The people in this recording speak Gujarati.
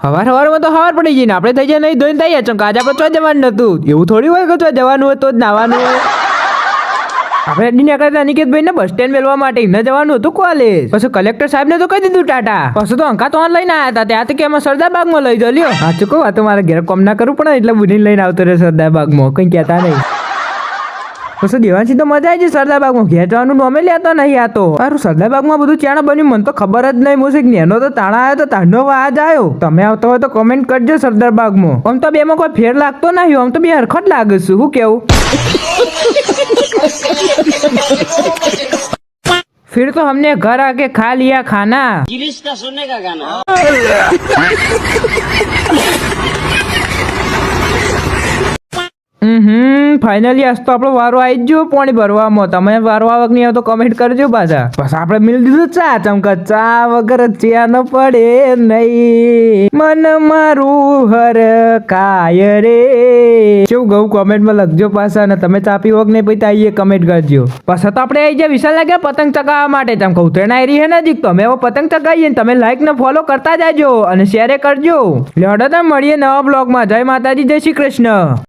સવારમાં તો સવાર પડી જઈને આપણે થઈ જાય નહીં ધોઈને થઈ જાય આજે આપણે તો જવાનું નતું એવું થોડી હોય કે તો જવાનું હોય તો જ નાવાનું હોય આપણે અડીને કરતા અનિકેતભાઈ ને બસ સ્ટેન્ડ મેળવા માટે ન જવાનું હતું કોલેજ પછી કલેક્ટર સાહેબ ને તો કહી દીધું ટાટા પછી તો અંકા તો લઈને આવ્યા હતા ત્યાંથી કે અમે સરદાર બાગમાં લઈ જાવ લ્યો હા ચૂકો આ તો મારે ઘેર કોમ ના કરવું પડે એટલે બુઢીને લઈને આવતો રહે સરદાર બાગમાં કઈ કહેતા નહીં પછી દેવાંશી તો મજા આવી સરદાર બાગમાં ઘેર જવાનું નોમે લેતો નહીં આ તો સારું સરદાર બાગમાં બધું ચાણા બન્યું મને તો ખબર જ નહીં મુસિક નેનો તો તાણા આવ્યો તો તાંડો આજ આવ્યો તમે આવતો હોય તો કોમેન્ટ કરજો સરદાર બાગમાં આમ તો બેમાં કોઈ ફેર લાગતો નહીં આમ તો બે હરખત લાગે છે શું કેવું फिर तो हमने घर आके खा लिया खाना गिरीश का सोने का गाना ફાઇનલી આજ તો આપણો વારો આવી જ ગયો પાણી ભરવામાં તમે વારો આવક નહીં તો કમેન્ટ કરજો પાછા બસ આપણે મિલ દીધું ચા ચમકા ચા વગર ચા ન પડે નહીં મન મારું હર કાય રે કેવું ગયું કોમેન્ટમાં લખજો પાછા અને તમે ચા પીવો કે નહીં પછી આવીએ કમેન્ટ કરજો પાછા તો આપણે આવી જાય વિશાલ લાગ્યા પતંગ ચગાવવા માટે તમે કહું ઉત્તરાયણ આવી રહી હે નજીક તમે હવે પતંગ ચગાવીએ તમે લાઈક ને ફોલો કરતા જાજો અને શેર કરજો લેડો તો મળીએ નવા બ્લોગમાં જય માતાજી જય શ્રી કૃષ્ણ